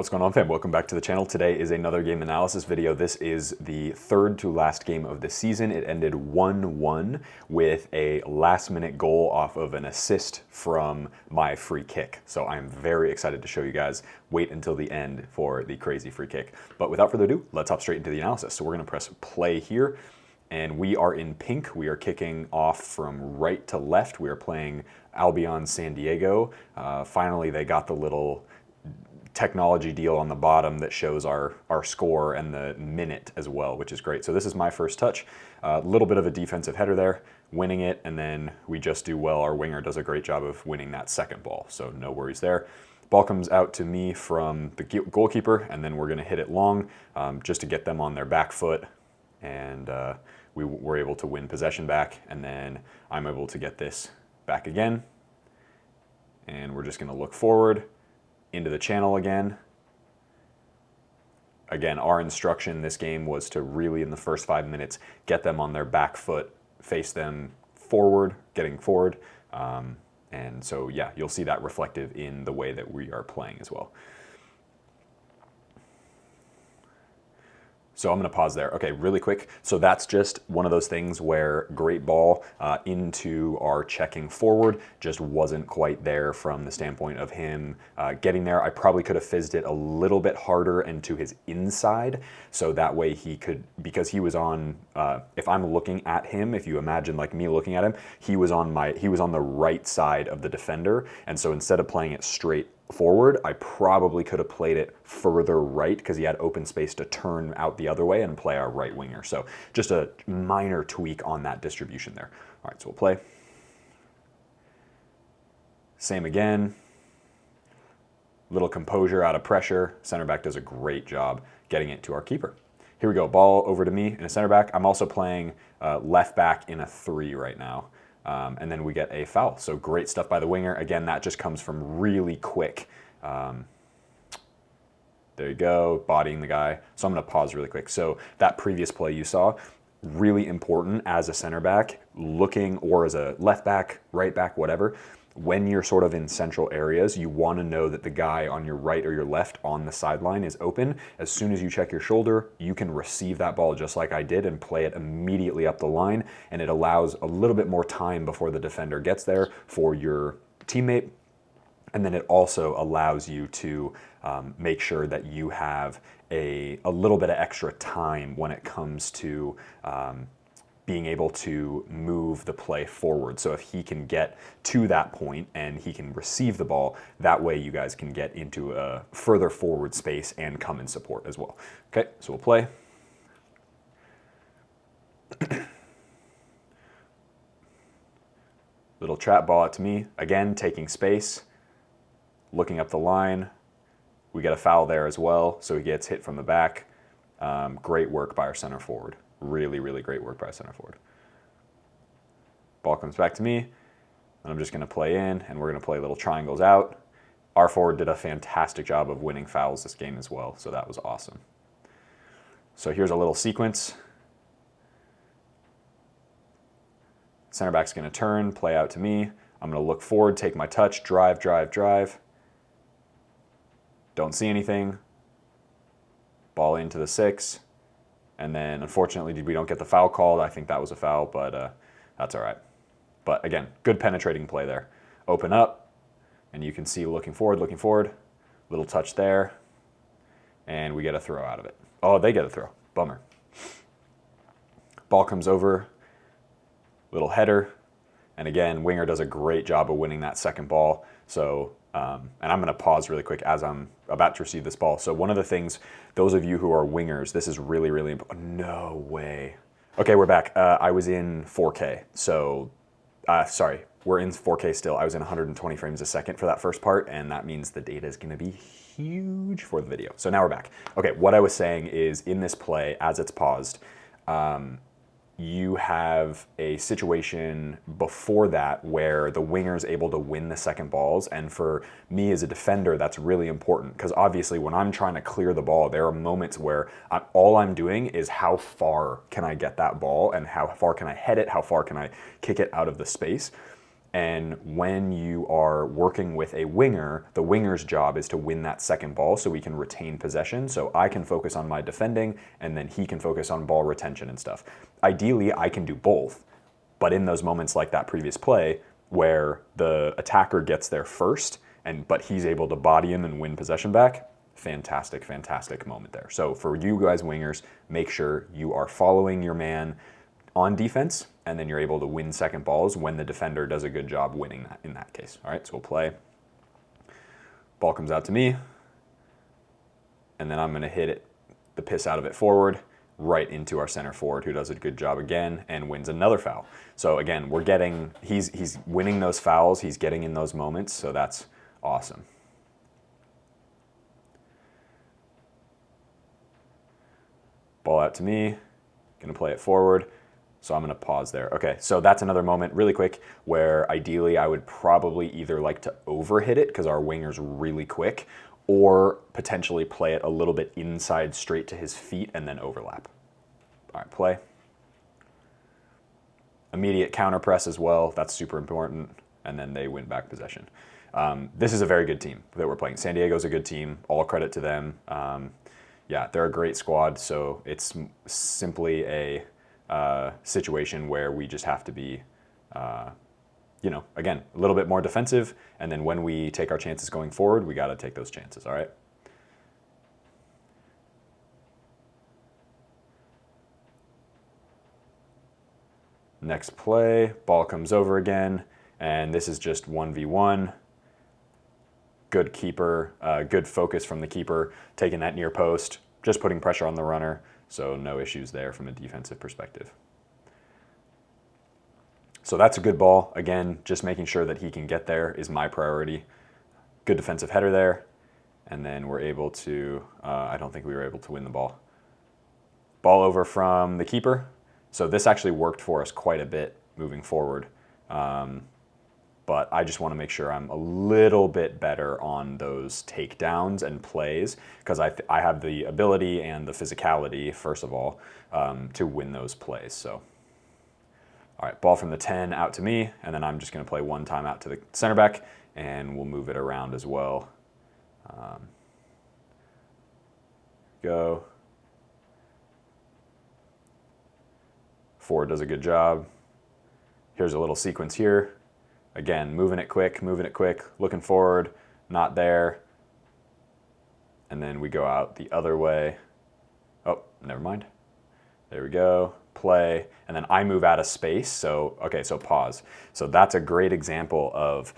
What's going on, fam? Welcome back to the channel. Today is another game analysis video. This is the third to last game of the season. It ended 1-1 with a last-minute goal off of an assist from my free kick. So I'm very excited to show you guys. Wait until the end for the crazy free kick. But without further ado, let's hop straight into the analysis. So we're going to press play here, and we are in pink. We are kicking off from right to left. We are playing Albion San Diego. Finally, they got the little technology deal on the bottom that shows our score and the minute as well, which is great. So this is my first touch. A little bit of a defensive header there, winning it, and then we just do well. Our winger does a great job of winning that second ball, so no worries there. Ball comes out to me from the goalkeeper, and then we're going to hit it long just to get them on their back foot, and we were able to win possession back, and then I'm able to get this back again, and we're just going to look forward into the channel again. Again, our instruction this game was to really, in the first 5 minutes, get them on their back foot, face them forward, getting forward. And so, yeah, you'll see that reflective in the way that we are playing as well. So I'm going to pause there. Okay, really quick. So that's just one of those things where great ball into our checking forward just wasn't quite there from the standpoint of him getting there. I probably could have fizzed it a little bit harder and to his inside, so that way he could, because he was on, if I'm looking at him, if you imagine like me looking at him, he was on the right side of the defender, and so instead of playing it straight forward, I probably could have played it further right because he had open space to turn out the other way and play our right winger. So just a minor tweak on that distribution there. All right, so we'll play. Same again. Little composure out of pressure. Center back does a great job getting it to our keeper. Here we go, ball over to me in a center back. I'm also playing left back in a 3 right now. And then we get a foul. So great stuff by the winger. Again, that just comes from really quick. There you go, bodying the guy. So I'm going to pause really quick. So that previous play you saw, really important as a center back, looking, or as a left back, right back, whatever. When you're sort of in central areas, you want to know that the guy on your right or your left on the sideline is open. As soon as you check your shoulder, you can receive that ball just like I did and play it immediately up the line, and it allows a little bit more time before the defender gets there for your teammate. And then it also allows you to make sure that you have a little bit of extra time when it comes to being able to move the play forward. So if he can get to that point and he can receive the ball, that way you guys can get into a further forward space and come in support as well. Okay, so we'll play. Little trap ball out to me. Again, taking space, looking up the line. We get a foul there as well, so he gets hit from the back. Great work by our center forward. Really, really great work by center forward. Ball comes back to me, and I'm just going to play in, and we're going to play little triangles out. Our forward did a fantastic job of winning fouls this game as well, so that was awesome. So here's a little sequence. Center back's going to turn, play out to me. I'm going to look forward, take my touch, drive, drive, drive. Don't see anything. Ball into the 6. And then, unfortunately, we don't get the foul called. I think that was a foul, but that's all right. But again, good penetrating play there. Open up, and you can see looking forward, little touch there, and we get a throw out of it. Oh, they get a throw. Bummer. Ball comes over, little header, and again, winger does a great job of winning that second ball. So, and I'm going to pause really quick as I'm about to receive this ball. So one of the things, those of you who are wingers, this is really, really important. No way. Okay, we're back. I was in 4K. So, sorry, we're in 4K still. I was in 120 frames a second for that first part, and that means the data is going to be huge for the video. So now we're back. Okay, what I was saying is in this play, as it's paused, you have a situation before that where the winger is able to win the second balls, and for me as a defender, that's really important because obviously when I'm trying to clear the ball, there are moments where all I'm doing is how far can I get that ball and how far can I head it, how far can I kick it out of the space. And when you are working with a winger, the winger's job is to win that second ball so we can retain possession. So I can focus on my defending and then he can focus on ball retention and stuff. Ideally, I can do both. But in those moments like that previous play where the attacker gets there first, but he's able to body him and win possession back, fantastic, fantastic moment there. So for you guys wingers, make sure you are following your man on defense, and then you're able to win second balls when the defender does a good job winning that in that case. All right, so we'll play. Ball comes out to me, and then I'm going to hit it, the piss out of it forward, right into our center forward, who does a good job again and wins another foul. So again, we're getting, he's winning those fouls, he's getting in those moments, so that's awesome. Ball out to me, going to play it forward. So I'm going to pause there. Okay, so that's another moment really quick where ideally I would probably either like to overhit it because our winger's really quick, or potentially play it a little bit inside straight to his feet and then overlap. All right, play. Immediate counter press as well. That's super important. And then they win back possession. This is a very good team that we're playing. San Diego's a good team. All credit to them. Yeah, they're a great squad. So it's simply a situation where we just have to be, again, a little bit more defensive. And then when we take our chances going forward, we got to take those chances. All right. Next play, ball comes over again, and this is just 1v1. Good keeper, good focus from the keeper, taking that near post, just putting pressure on the runner, so no issues there from a defensive perspective. So that's a good ball. Again, just making sure that he can get there is my priority. Good defensive header there, and then we're able to, I don't think we were able to win the ball. Ball over from the keeper. So this actually worked for us quite a bit moving forward. But I just want to make sure I'm a little bit better on those takedowns and plays because I have the ability and the physicality, first of all, to win those plays. So, all right, ball from the 10 out to me, and then I'm just going to play one time out to the center back, and we'll move it around as well. Go. Forward does a good job. Here's a little sequence here. Again, moving it quick, looking forward, not there. And then we go out the other way. Oh, never mind. There we go, play. And then I move out of space, so, okay, so pause. So that's a great example of,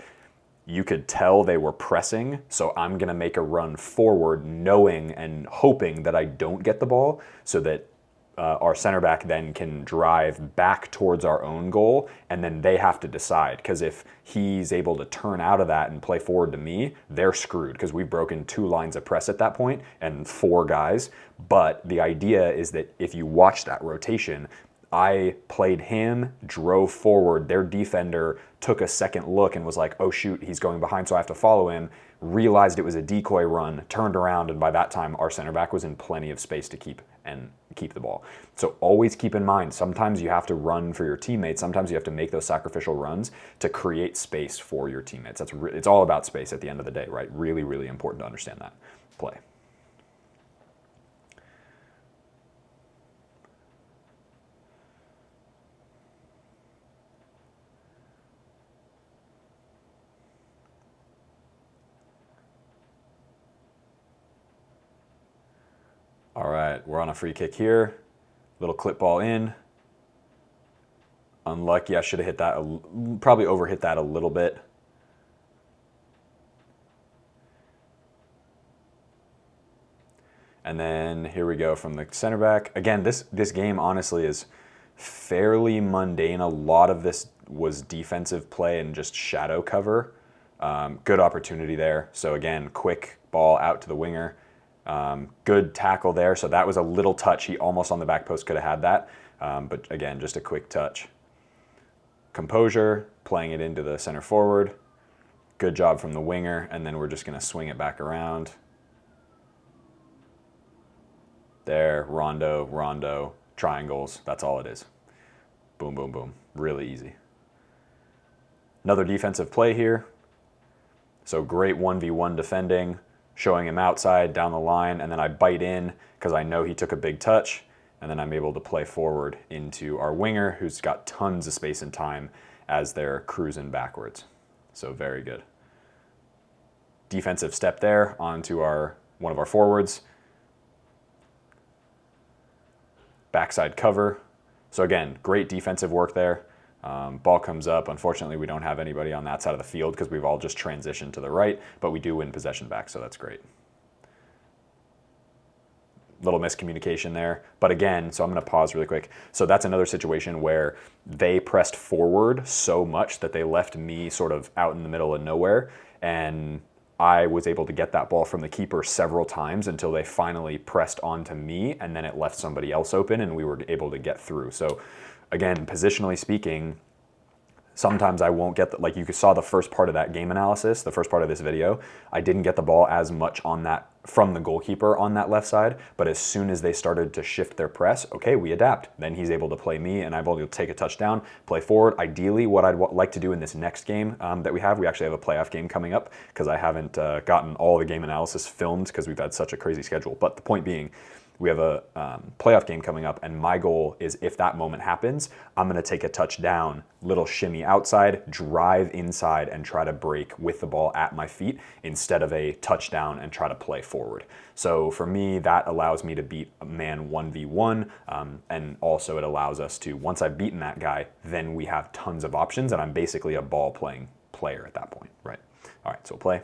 you could tell they were pressing, so I'm gonna make a run forward knowing and hoping that I don't get the ball so that our center back then can drive back towards our own goal, and then they have to decide. Because if he's able to turn out of that and play forward to me, they're screwed because we've broken 2 lines of press at that point and 4 guys. But the idea is that if you watch that rotation, I played him, drove forward, their defender took a second look and was like, oh shoot, he's going behind, so I have to follow him, realized it was a decoy run, turned around, and by that time our center back was in plenty of space to keep the ball. So always keep in mind, sometimes you have to run for your teammates, sometimes you have to make those sacrificial runs to create space for your teammates. It's all about space at the end of the day, right? Really, really important to understand that. Play. All right, we're on a free kick here. Little clip ball in. Unlucky, I should have hit that, probably overhit that a little bit. And then here we go from the center back. Again, this game honestly is fairly mundane. A lot of this was defensive play and just shadow cover. Good opportunity there. So again, quick ball out to the winger. Good tackle there. So that was a little touch. He almost on the back post could have had that. But again, just a quick touch. Composure, playing it into the center forward. Good job from the winger. And then we're just going to swing it back around. There, rondo, rondo, triangles. That's all it is. Boom, boom, boom. Really easy. Another defensive play here. So great 1v1 defending, showing him outside, down the line, and then I bite in because I know he took a big touch, and then I'm able to play forward into our winger, who's got tons of space and time as they're cruising backwards. So very good. Defensive step there onto one of our forwards. Backside cover. So again, great defensive work there. Ball comes up. Unfortunately, we don't have anybody on that side of the field because we've all just transitioned to the right, but we do win possession back, so that's great. Little miscommunication there. But again, so I'm going to pause really quick. So that's another situation where they pressed forward so much that they left me sort of out in the middle of nowhere, and I was able to get that ball from the keeper several times until they finally pressed onto me, and then it left somebody else open and we were able to get through. So again, positionally speaking, sometimes I won't get like you saw the first part of that game analysis, the first part of this video, I didn't get the ball as much on that from the goalkeeper on that left side, but as soon as they started to shift their press, okay, we adapt. Then he's able to play me, and I'm able to take a touchdown, play forward. Ideally, what I'd like to do in this next game that we actually have a playoff game coming up because I haven't gotten all the game analysis filmed because we've had such a crazy schedule. But the point being, we have a playoff game coming up, and my goal is if that moment happens, I'm going to take a touchdown, little shimmy outside, drive inside, and try to break with the ball at my feet instead of a touchdown and try to play forward. So for me, that allows me to beat a man 1v1, and also it allows us to, once I've beaten that guy, then we have tons of options, and I'm basically a ball-playing player at that point, right? All right, so play.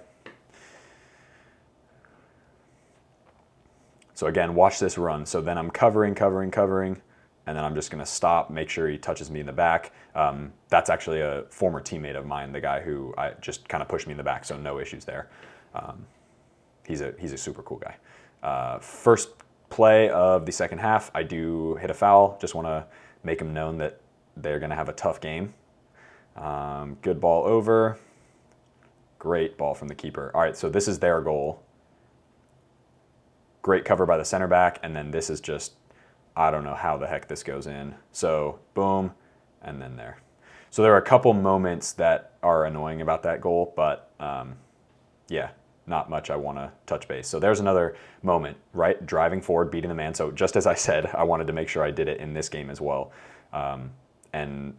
So again, watch this run. So then I'm covering, and then I'm just going to stop, make sure he touches me in the back. That's actually a former teammate of mine, the guy who I just kind of pushed me in the back, so no issues there. He's a super cool guy. First play of the second half, I do hit a foul. Just want to make them known that they're going to have a tough game. Good ball over. Great ball from the keeper. All right, so this is their goal. Great cover by the center back, and then this is just, I don't know how the heck this goes in. So boom, and then there. So there are a couple moments that are annoying about that goal, but yeah, not much I want to touch base. So there's another moment, right? Driving forward, beating the man. So just as I said, I wanted to make sure I did it in this game as well. And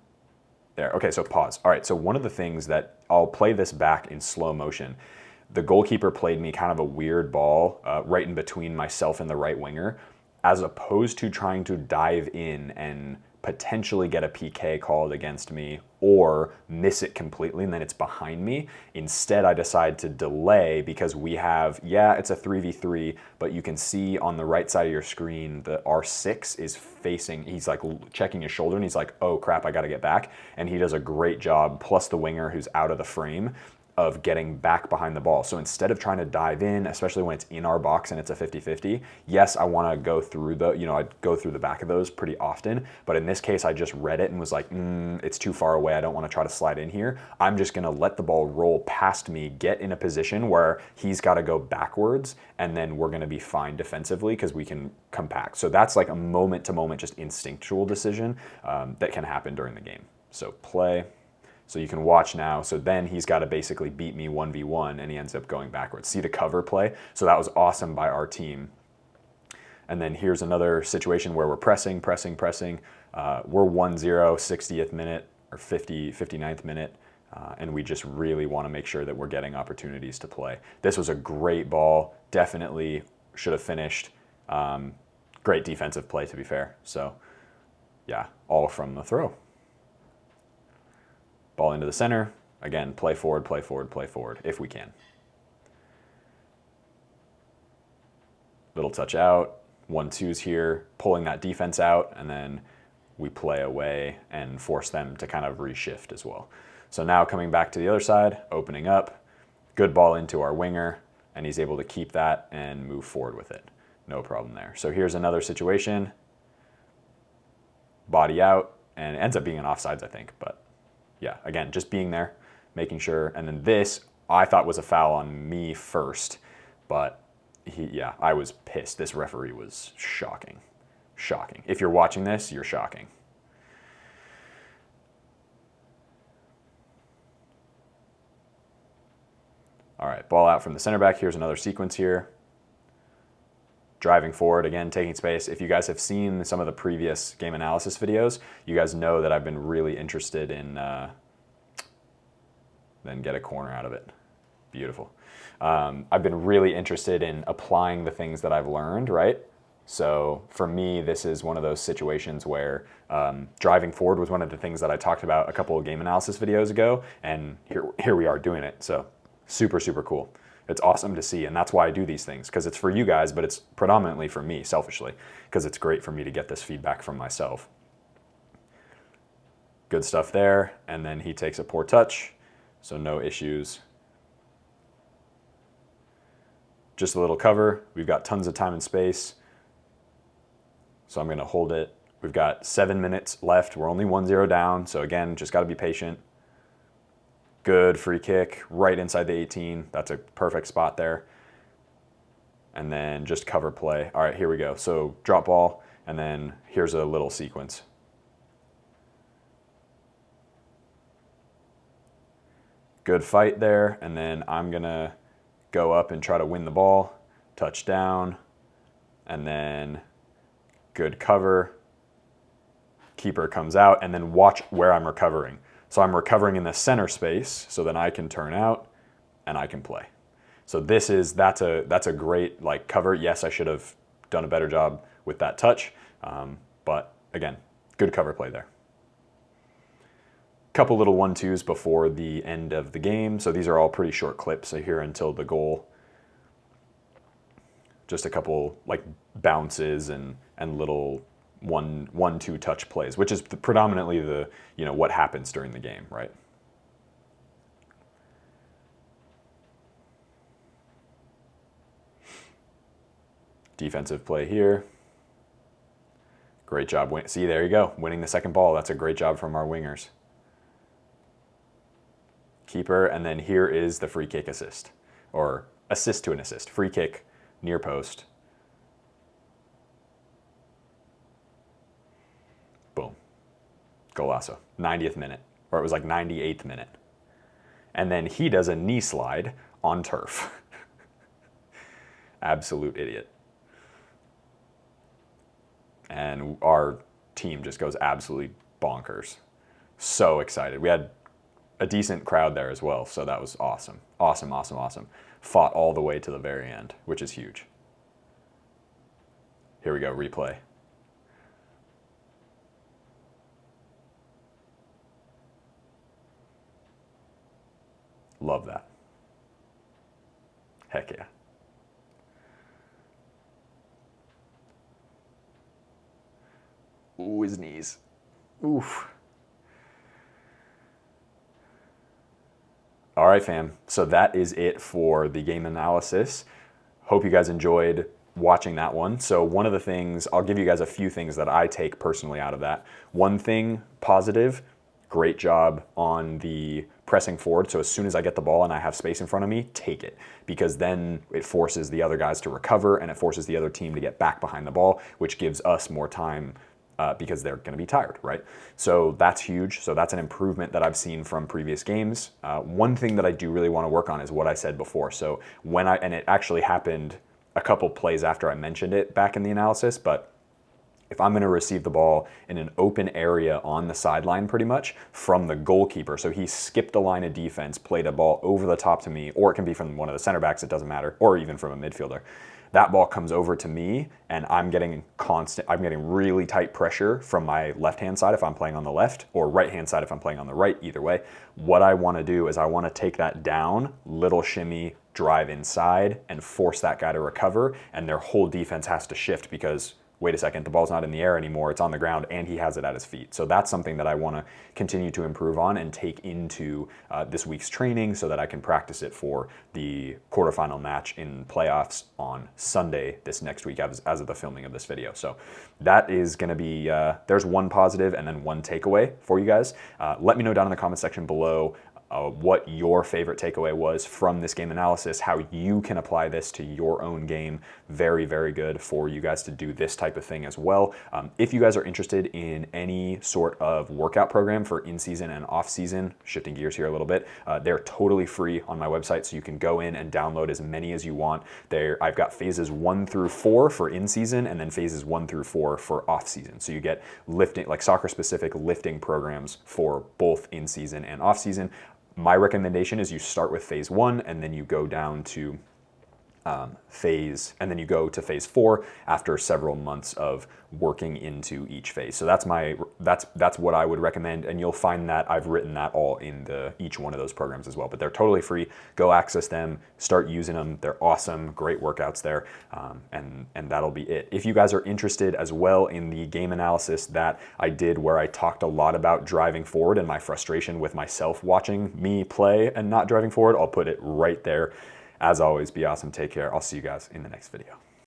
there, okay, so pause. All right, so one of the things that I'll play this back in slow motion. The goalkeeper played me kind of a weird ball right in between myself and the right winger, as opposed to trying to dive in and potentially get a PK called against me or miss it completely and then it's behind me. Instead, I decide to delay because we have, yeah, it's a 3v3, but you can see on the right side of your screen, the R6 is facing, he's like checking his shoulder and he's like, oh crap, I got to get back. And he does a great job, plus the winger who's out of the frame, of getting back behind the ball. So instead of trying to dive in, especially when it's in our box and it's a 50-50, yes, I want to go through I'd go through the back of those pretty often, but in this case, I just read it and was like, it's too far away. I don't want to try to slide in here. I'm just going to let the ball roll past me, get in a position where he's got to go backwards, and then we're going to be fine defensively because we can compact. So that's like a moment-to-moment, just instinctual decision that can happen during the game. So play. So you can watch now. So then he's got to basically beat me 1v1 and he ends up going backwards. See the cover play? So that was awesome by our team. And then here's another situation where we're pressing. We're 1-0, 60th minute or 59th minute. And we just really want to make sure that we're getting opportunities to play. This was a great ball. Definitely should have finished. Great defensive play, to be fair. So yeah, all from the throw. Ball into the center. Again, play forward if we can. Little touch out. 1-2s here, pulling that defense out, and then we play away and force them to kind of reshift as well. So now coming back to the other side, opening up. Good ball into our winger, and he's able to keep that and move forward with it. No problem there. So here's another situation. Body out, and it ends up being an offsides, I think, but yeah, again, just being there, making sure. And then this, I thought was a foul on me first, but I was pissed. This referee was shocking. Shocking. If you're watching this, you're shocking. All right, ball out from the center back. Here's another sequence here. Driving forward, again, taking space. If you guys have seen some of the previous game analysis videos, you guys know that I've been really interested in, then get a corner out of it. Beautiful. I've been really interested in applying the things that I've learned, right? So for me, this is one of those situations where driving forward was one of the things that I talked about a couple of game analysis videos ago, and here we are doing it. So super, super cool. It's awesome to see, and that's why I do these things, because it's for you guys, but it's predominantly for me, selfishly, because it's great for me to get this feedback from myself. Good stuff there, and then he takes a poor touch, so no issues. Just a little cover. We've got tons of time and space, so I'm going to hold it. We've got 7 minutes left. We're only 1-0 down, so again, just got to be patient. Good free kick right inside the 18. That's a perfect spot there. And then just cover play. All right, here we go. So drop ball, and then here's a little sequence. Good fight there, and then I'm going to go up and try to win the ball. Touchdown, and then good cover. Keeper comes out, and then watch where I'm recovering. So I'm recovering in the center space, so then I can turn out and I can play. So that's a great like cover. Yes, I should have done a better job with that touch, but again, good cover play there. Couple little 1-2s before the end of the game. So these are all pretty short clips here until the goal. Just a couple like bounces and little 1-2 touch plays, which is predominantly the, what happens during the game, right? Defensive play here. Great job. See, there you go. Winning the second ball. That's a great job from our wingers. Keeper, and then here is the free kick assist, or assist to an assist. Free kick, near post. Boom. Golazo. 90th minute, or it was like 98th minute. And then he does a knee slide on turf. Absolute idiot. And our team just goes absolutely bonkers. So excited. We had a decent crowd there as well, so that was awesome. Awesome, awesome, awesome. Fought all the way to the very end, which is huge. Here we go, replay. Love that. Heck yeah. Ooh, his knees. Oof. All right, fam. So that is it for the game analysis. Hope you guys enjoyed watching that one. So one of the things, I'll give you guys a few things that I take personally out of that. One thing positive, great job on the pressing forward. So as soon as I get the ball and I have space in front of me, take it, because then it forces the other guys to recover and it forces the other team to get back behind the ball, which gives us more time because they're going to be tired, right? So that's huge. So that's an improvement that I've seen from previous games. One thing that I do really want to work on is what I said before. So and it actually happened a couple plays after I mentioned it back in the analysis, but if I'm going to receive the ball in an open area on the sideline pretty much from the goalkeeper, so he skipped a line of defense, played a ball over the top to me, or it can be from one of the center backs, it doesn't matter, or even from a midfielder. That ball comes over to me and I'm getting really tight pressure from my left-hand side if I'm playing on the left, or right-hand side if I'm playing on the right, either way. What I want to do is I want to take that down, little shimmy, drive inside, and force that guy to recover, and their whole defense has to shift because, wait a second, the ball's not in the air anymore, it's on the ground, and he has it at his feet. So that's something that I want to continue to improve on and take into this week's training so that I can practice it for the quarterfinal match in playoffs on Sunday this next week as of the filming of this video. So that is going to be, there's one positive and then one takeaway for you guys. Let me know down in the comment section below what your favorite takeaway was from this game analysis, how you can apply this to your own game. Very, very good for you guys to do this type of thing as well. If you guys are interested in any sort of workout program for in-season and off-season, shifting gears here a little bit, they're totally free on my website, so you can go in and download as many as you want. I've got phases 1 through 4 for in-season, and then phases 1 through 4 for off-season. So you get lifting, like soccer-specific lifting programs for both in-season and off-season. My recommendation is you start with phase 1 and then you go down to phase 4 after several months of working into each phase. So that's what I would recommend, and you'll find that I've written that all in each one of those programs as well. But they're totally free. Go access them, start using them. They're awesome, great workouts there, and that'll be it. If you guys are interested as well in the game analysis that I did, where I talked a lot about driving forward and my frustration with myself watching me play and not driving forward, I'll put it right there. As always, be awesome, take care. I'll see you guys in the next video.